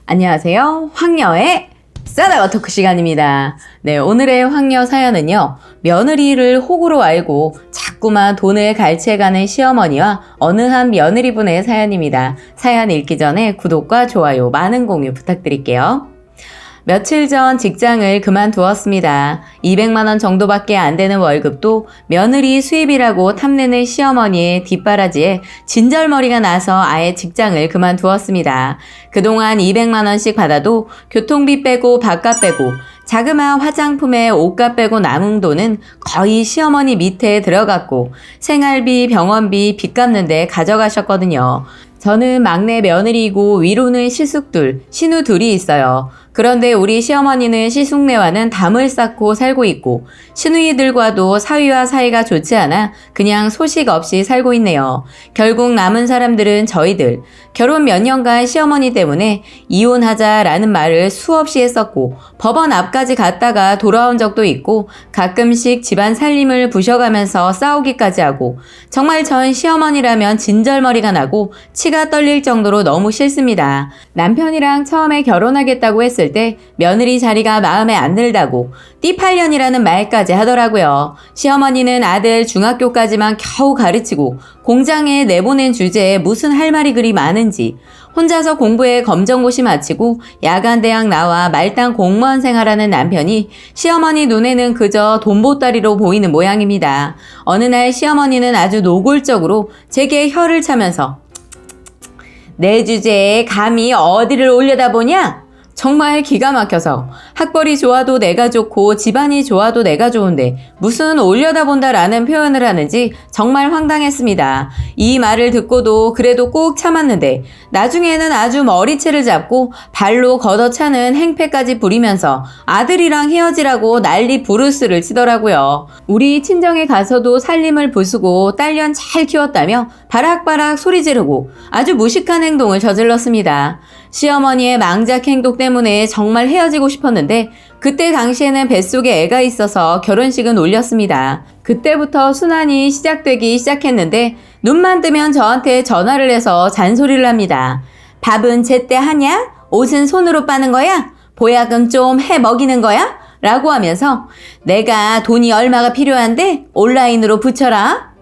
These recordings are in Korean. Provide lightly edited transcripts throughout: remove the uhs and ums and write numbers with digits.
안녕하세요. 황녀의 싸다가 토크 시간입니다. 네, 오늘의 황녀 사연은요. 며느리를 호구로 알고 자꾸만 돈을 갈취해가는 시어머니와 어느 한 며느리분의 사연입니다. 사연 읽기 전에 구독과 좋아요, 많은 공유 부탁드릴게요. 며칠 전 직장을 그만두었습니다. 200만 원 정도밖에 안 되는 월급도 며느리 수입이라고 탐내는 시어머니의 뒷바라지에 진절머리가 나서 아예 직장을 그만두었습니다. 그동안 200만 원씩 받아도 교통비 빼고 밥값 빼고 자그마한 화장품에 옷값 빼고 남은 돈은 거의 시어머니 밑에 들어갔고 생활비, 병원비, 빚 갚는데 가져가셨거든요. 저는 막내 며느리이고 위로는 시숙둘, 신우 둘이 있어요. 그런데 우리 시어머니는 시숙네와는 담을 쌓고 살고 있고 시누이들과도 사위와 사이가 좋지 않아 그냥 소식 없이 살고 있네요. 결국 남은 사람들은 저희들. 결혼 몇 년간 시어머니 때문에 이혼하자라는 말을 수없이 했었고 법원 앞까지 갔다가 돌아온 적도 있고 가끔씩 집안 살림을 부셔가면서 싸우기까지 하고 정말 전 시어머니라면 진절머리가 나고 치가 떨릴 정도로 너무 싫습니다. 남편이랑 처음에 결혼하겠다고 했을 때 며느리 자리가 마음에 안 들다고 띠8년이라는 말까지 하더라고요. 시어머니는 아들 중학교까지만 겨우 가르치고 공장에 내보낸 주제에 무슨 할 말이 그리 많은지 혼자서 공부에 검정고시 마치고 야간대학 나와 말단 공무원 생활하는 남편이 시어머니 눈에는 그저 돈보따리로 보이는 모양입니다. 어느 날 시어머니는 아주 노골적으로 제게 혀를 차면서 내 주제에 감히 어디를 올려다보냐? 정말 기가 막혀서 학벌이 좋아도 내가 좋고 집안이 좋아도 내가 좋은데 무슨 올려다본다라는 표현을 하는지 정말 황당했습니다. 이 말을 듣고도 그래도 꾹 참았는데 나중에는 아주 머리채를 잡고 발로 걷어차는 행패까지 부리면서 아들이랑 헤어지라고 난리 부르스를 치더라고요. 우리 친정에 가서도 살림을 부수고 딸년 잘 키웠다며 바락바락 소리 지르고 아주 무식한 행동을 저질렀습니다. 시어머니의 망작 행동 때문에 정말 헤어지고 싶었는데 그때 당시에는 뱃속에 애가 있어서 결혼식은 올렸습니다. 그때부터 순환이 시작되기 시작했는데 눈만 뜨면 저한테 전화를 해서 잔소리를 합니다. 밥은 제때 하냐? 옷은 손으로 빠는 거야? 보약은 좀 해 먹이는 거야? 라고 하면서 내가 돈이 얼마가 필요한데 온라인으로 붙여라.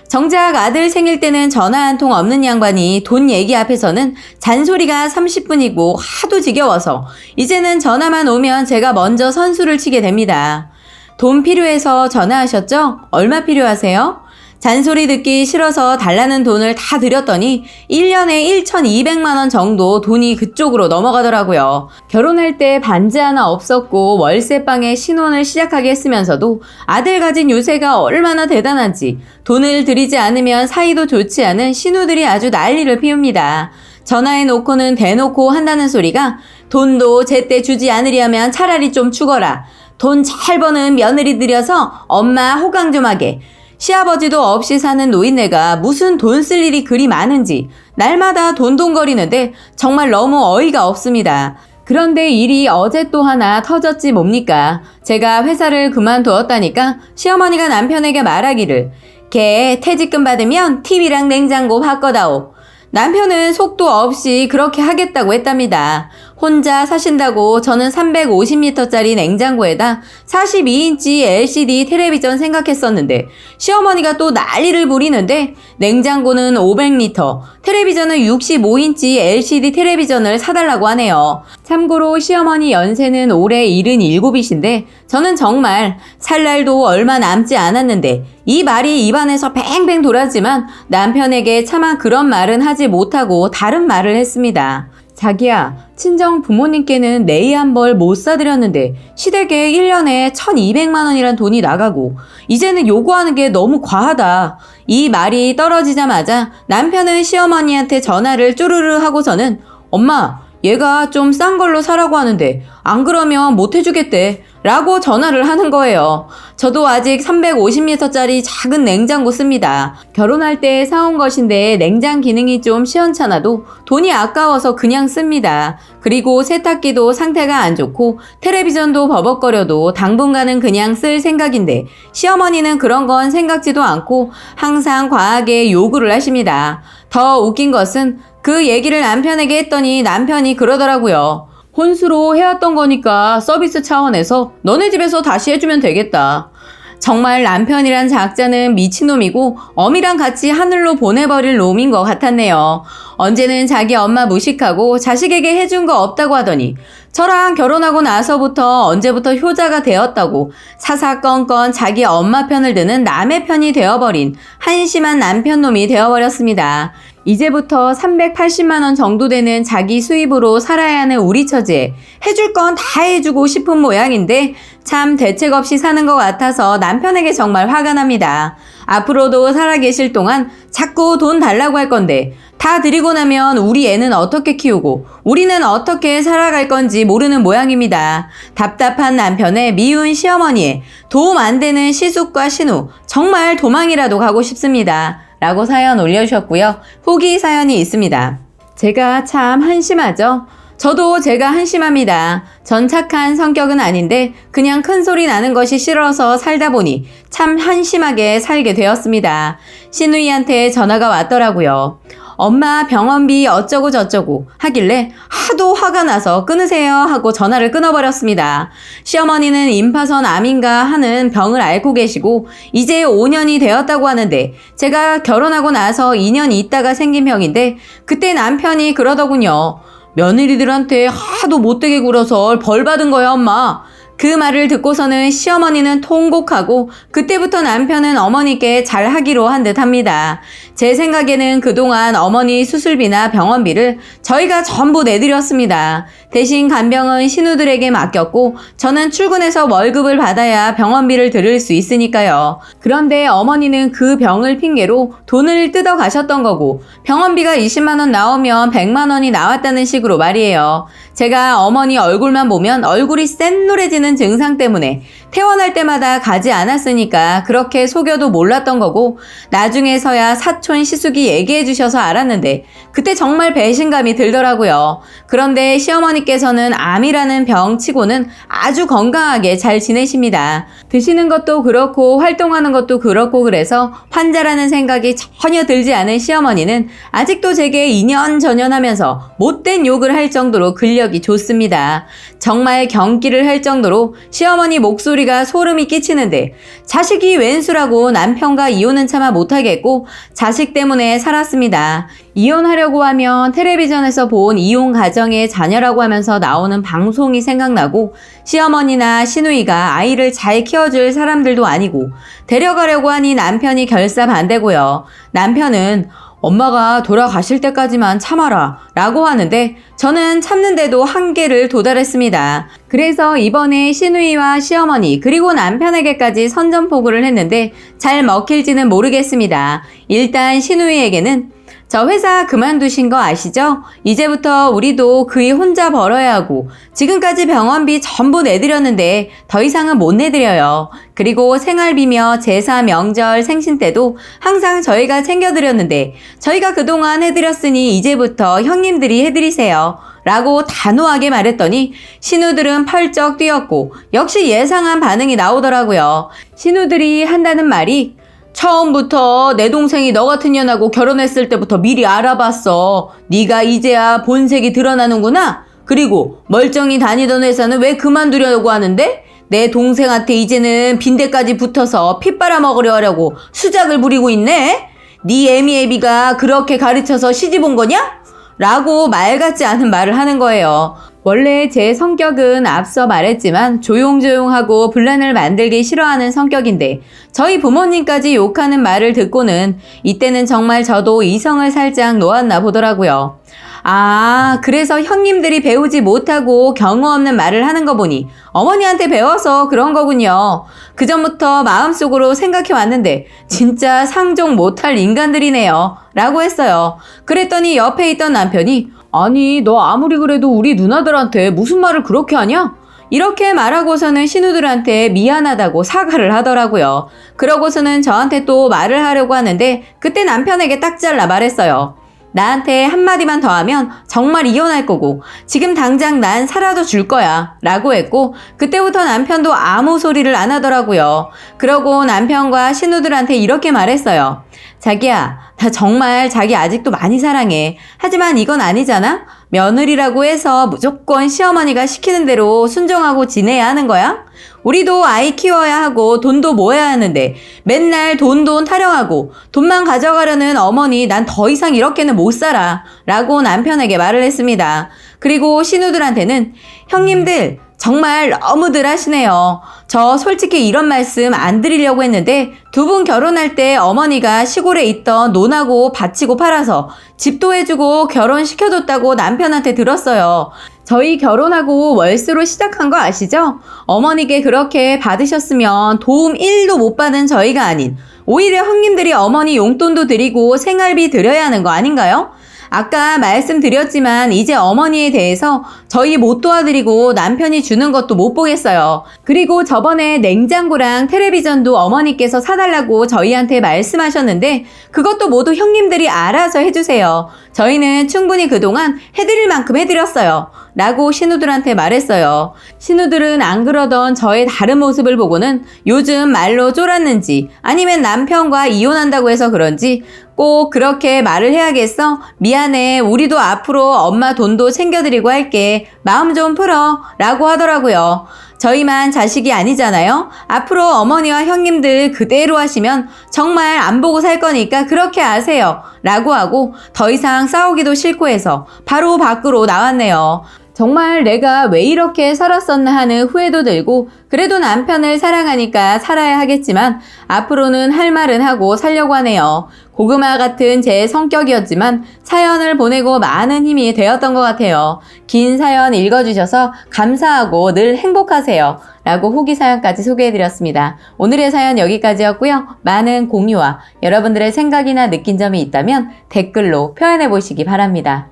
정작 아들 생일 때는 전화 한 통 없는 양반이 돈 얘기 앞에서는 잔소리가 30분이고 하도 지겨워서 이제는 전화만 오면 제가 먼저 선수를 치게 됩니다. 돈 필요해서 전화하셨죠? 얼마 필요하세요? 잔소리 듣기 싫어서 달라는 돈을 다 드렸더니 1년에 1,200만 원 정도 돈이 그쪽으로 넘어가더라고요. 결혼할 때 반지 하나 없었고 월세방에 신혼을 시작하게 했으면서도 아들 가진 유세가 얼마나 대단한지 돈을 들이지 않으면 사이도 좋지 않은 신우들이 아주 난리를 피웁니다. 전화해 놓고는 대놓고 한다는 소리가 돈도 제때 주지 않으려면 차라리 좀 죽어라. 돈 잘 버는 며느리 들여서 엄마 호강 좀 하게. 시아버지도 없이 사는 노인네가 무슨 돈 쓸 일이 그리 많은지 날마다 돈돈거리는데 정말 너무 어이가 없습니다. 그런데 일이 어제 또 하나 터졌지 뭡니까? 제가 회사를 그만두었다니까 시어머니가 남편에게 말하기를 걔 퇴직금 받으면 TV랑 냉장고 바꿔다오. 남편은 속도 없이 그렇게 하겠다고 했답니다. 혼자 사신다고 저는 350m짜리 냉장고에다 42인치 LCD 텔레비전 생각했었는데 시어머니가 또 난리를 부리는데 냉장고는 500m, 텔레비전은 65인치 LCD 텔레비전을 사달라고 하네요. 참고로 시어머니 연세는 올해 77이신데 저는 정말 살 날도 얼마 남지 않았는데 이 말이 입안에서 뱅뱅 돌았지만 남편에게 차마 그런 말은 하지 못하고 다른 말을 했습니다. 자기야, 친정 부모님께는 네이 한 벌 못 사드렸는데 시댁에 1년에 1,200만 원이란 돈이 나가고 이제는 요구하는 게 너무 과하다. 이 말이 떨어지자마자 남편은 시어머니한테 전화를 쪼르르 하고서는 엄마, 얘가 좀 싼 걸로 사라고 하는데 안 그러면 못 해주겠대 라고 전화를 하는 거예요. 저도 아직 350m짜리 작은 냉장고 씁니다. 결혼할 때 사온 것인데 냉장 기능이 좀 시원찮아도 돈이 아까워서 그냥 씁니다. 그리고 세탁기도 상태가 안 좋고 텔레비전도 버벅거려도 당분간은 그냥 쓸 생각인데 시어머니는 그런 건 생각지도 않고 항상 과하게 요구를 하십니다. 더 웃긴 것은 그 그 얘기를 남편에게 했더니 남편이 그러더라고요. 혼수로 해왔던 거니까 서비스 차원에서 너네 집에서 다시 해주면 되겠다. 정말 남편이란 작자는 미친놈이고 어미랑 같이 하늘로 보내버릴 놈인 것 같았네요. 언제는 자기 엄마 무식하고 자식에게 해준 거 없다고 하더니 저랑 결혼하고 나서부터 언제부터 효자가 되었다고 사사건건 자기 엄마 편을 드는 남의 편이 되어버린 한심한 남편놈이 되어버렸습니다. 이제부터 380만 원 정도 되는 자기 수입으로 살아야 하는 우리 처지에 해줄 건 다 해주고 싶은 모양인데 참 대책 없이 사는 것 같아서 남편에게 정말 화가 납니다. 앞으로도 살아계실 동안 자꾸 돈 달라고 할 건데 다 드리고 나면 우리 애는 어떻게 키우고 우리는 어떻게 살아갈 건지 모르는 모양입니다. 답답한 남편의 미운 시어머니에 도움 안 되는 시숙과 신우 정말 도망이라도 가고 싶습니다. 라고 사연 올려주셨고요. 후기 사연이 있습니다. 제가 참 한심하죠? 저도 제가 한심합니다. 전 착한 성격은 아닌데 그냥 큰 소리 나는 것이 싫어서 살다 보니 참 한심하게 살게 되었습니다. 신우이한테 전화가 왔더라고요. 엄마 병원비 어쩌고 저쩌고 하길래 하도 화가 나서 끊으세요 하고 전화를 끊어버렸습니다. 시어머니는 임파선 암인가 하는 병을 앓고 계시고 이제 5년이 되었다고 하는데 제가 결혼하고 나서 2년 있다가 생긴 병인데 그때 남편이 그러더군요. 며느리들한테 하도 못되게 굴어서 벌 받은 거야 엄마. 그 말을 듣고서는 시어머니는 통곡하고 그때부터 남편은 어머니께 잘하기로 한 듯합니다. 제 생각에는 그동안 어머니 수술비나 병원비를 저희가 전부 내드렸습니다. 대신 간병은 신우들에게 맡겼고 저는 출근해서 월급을 받아야 병원비를 들을 수 있으니까요. 그런데 어머니는 그 병을 핑계로 돈을 뜯어 가셨던 거고 병원비가 20만 원 나오면 100만 원이 나왔다는 식으로 말이에요. 제가 어머니 얼굴만 보면 얼굴이 샛노래지는 증상 때문에 퇴원할 때마다 가지 않았으니까 그렇게 속여도 몰랐던 거고 나중에서야 사촌 시숙이 얘기해 주셔서 알았는데 그때 정말 배신감이 들더라고요. 그런데 시어머니께서는 암이라는 병치고는 아주 건강하게 잘 지내십니다. 드시는 것도 그렇고 활동하는 것도 그렇고 그래서 환자라는 생각이 전혀 들지 않은 시어머니는 아직도 제게 인연전연하면서 못된 욕을 할 정도로 근력이 좋습니다. 정말 경기를 할 정도로 시어머니 목소리가 소름이 끼치는데 자식이 웬수라고 남편과 이혼은 차마 못하겠고 자식 때문에 살았습니다. 이혼하려고 하면 텔레비전에서 본 이혼 가정의 자녀라고 하면서 나오는 방송이 생각나고 시어머니나 시누이가 아이를 잘 키워줄 사람들도 아니고 데려가려고 하니 남편이 결사반대고요. 남편은 엄마가 돌아가실 때까지만 참아라 라고 하는데 저는 참는데도 한계를 도달했습니다. 그래서 이번에 시누이와 시어머니 그리고 남편에게까지 선전포고를 했는데 잘 먹힐지는 모르겠습니다. 일단 시누이에게는 저 회사 그만두신 거 아시죠? 이제부터 우리도 그이 혼자 벌어야 하고 지금까지 병원비 전부 내드렸는데 더 이상은 못 내드려요. 그리고 생활비며 제사, 명절, 생신 때도 항상 저희가 챙겨드렸는데 저희가 그동안 해드렸으니 이제부터 형님들이 해드리세요. 라고 단호하게 말했더니 신우들은 펄쩍 뛰었고 역시 예상한 반응이 나오더라고요. 신우들이 한다는 말이 처음부터 내 동생이 너 같은 년하고 결혼했을 때부터 미리 알아봤어. 네가 이제야 본색이 드러나는구나. 그리고 멀쩡히 다니던 회사는 왜 그만두려고 하는데? 내 동생한테 이제는 빈대까지 붙어서 피 빨아먹으려 하려고 수작을 부리고 있네? 네 애미애비가 그렇게 가르쳐서 시집 온 거냐? 라고 말 같지 않은 말을 하는 거예요. 원래 제 성격은 앞서 말했지만 조용조용하고 분란을 만들기 싫어하는 성격인데 저희 부모님까지 욕하는 말을 듣고는 이때는 정말 저도 이성을 살짝 놓았나 보더라고요. 아, 그래서 형님들이 배우지 못하고 경우 없는 말을 하는 거 보니 어머니한테 배워서 그런 거군요. 그전부터 마음속으로 생각해 왔는데 진짜 상종 못할 인간들이네요. 라고 했어요. 그랬더니 옆에 있던 남편이 아니 너 아무리 그래도 우리 누나들한테 무슨 말을 그렇게 하냐? 이렇게 말하고서는 신우들한테 미안하다고 사과를 하더라고요. 그러고서는 저한테 또 말을 하려고 하는데 그때 남편에게 딱 잘라 말했어요. 나한테 한마디만 더 하면 정말 이혼할 거고 지금 당장 난 살아도 줄 거야 라고 했고 그때부터 남편도 아무 소리를 안 하더라고요. 그러고 남편과 신우들한테 이렇게 말했어요. 자기야, 나 정말 자기 아직도 많이 사랑해. 하지만 이건 아니잖아? 며느리라고 해서 무조건 시어머니가 시키는 대로 순종하고 지내야 하는 거야? 우리도 아이 키워야 하고 돈도 모아야 하는데 맨날 돈 타령하고 돈만 가져가려는 어머니 난 더 이상 이렇게는 못 살아 라고 남편에게 말을 했습니다. 그리고 신우들한테는 형님들 정말 너무들 하시네요. 저 솔직히 이런 말씀 안 드리려고 했는데 두 분 결혼할 때 어머니가 시골에 있던 논하고 밭이고 팔아서 집도 해주고 결혼시켜줬다고 남편한테 들었어요. 저희 결혼하고 월수로 시작한 거 아시죠? 어머니께 그렇게 받으셨으면 도움 1도 못 받은 저희가 아닌 오히려 형님들이 어머니 용돈도 드리고 생활비 드려야 하는 거 아닌가요? 아까 말씀드렸지만 이제 어머니에 대해서 저희 못 도와드리고 남편이 주는 것도 못 보겠어요. 그리고 저번에 냉장고랑 텔레비전도 어머니께서 사달라고 저희한테 말씀하셨는데 그것도 모두 형님들이 알아서 해주세요. 저희는 충분히 그동안 해드릴 만큼 해드렸어요. 라고 신우들한테 말했어요. 신우들은 안 그러던 저의 다른 모습을 보고는 요즘 말로 쫄았는지 아니면 남편과 이혼한다고 해서 그런지 꼭 그렇게 말을 해야겠어? 미안해. 우리도 앞으로 엄마 돈도 챙겨드리고 할게. 마음 좀 풀어. 라고 하더라고요. 저희만 자식이 아니잖아요. 앞으로 어머니와 형님들 그대로 하시면 정말 안 보고 살 거니까 그렇게 아세요. 라고 하고 더 이상 싸우기도 싫고 해서 바로 밖으로 나왔네요. 정말 내가 왜 이렇게 살았었나 하는 후회도 들고 그래도 남편을 사랑하니까 살아야 하겠지만 앞으로는 할 말은 하고 살려고 하네요. 고구마 같은 제 성격이었지만 사연을 보내고 많은 힘이 되었던 것 같아요. 긴 사연 읽어주셔서 감사하고 늘 행복하세요. 라고 후기 사연까지 소개해드렸습니다. 오늘의 사연 여기까지였고요. 많은 공유와 여러분들의 생각이나 느낀 점이 있다면 댓글로 표현해 보시기 바랍니다.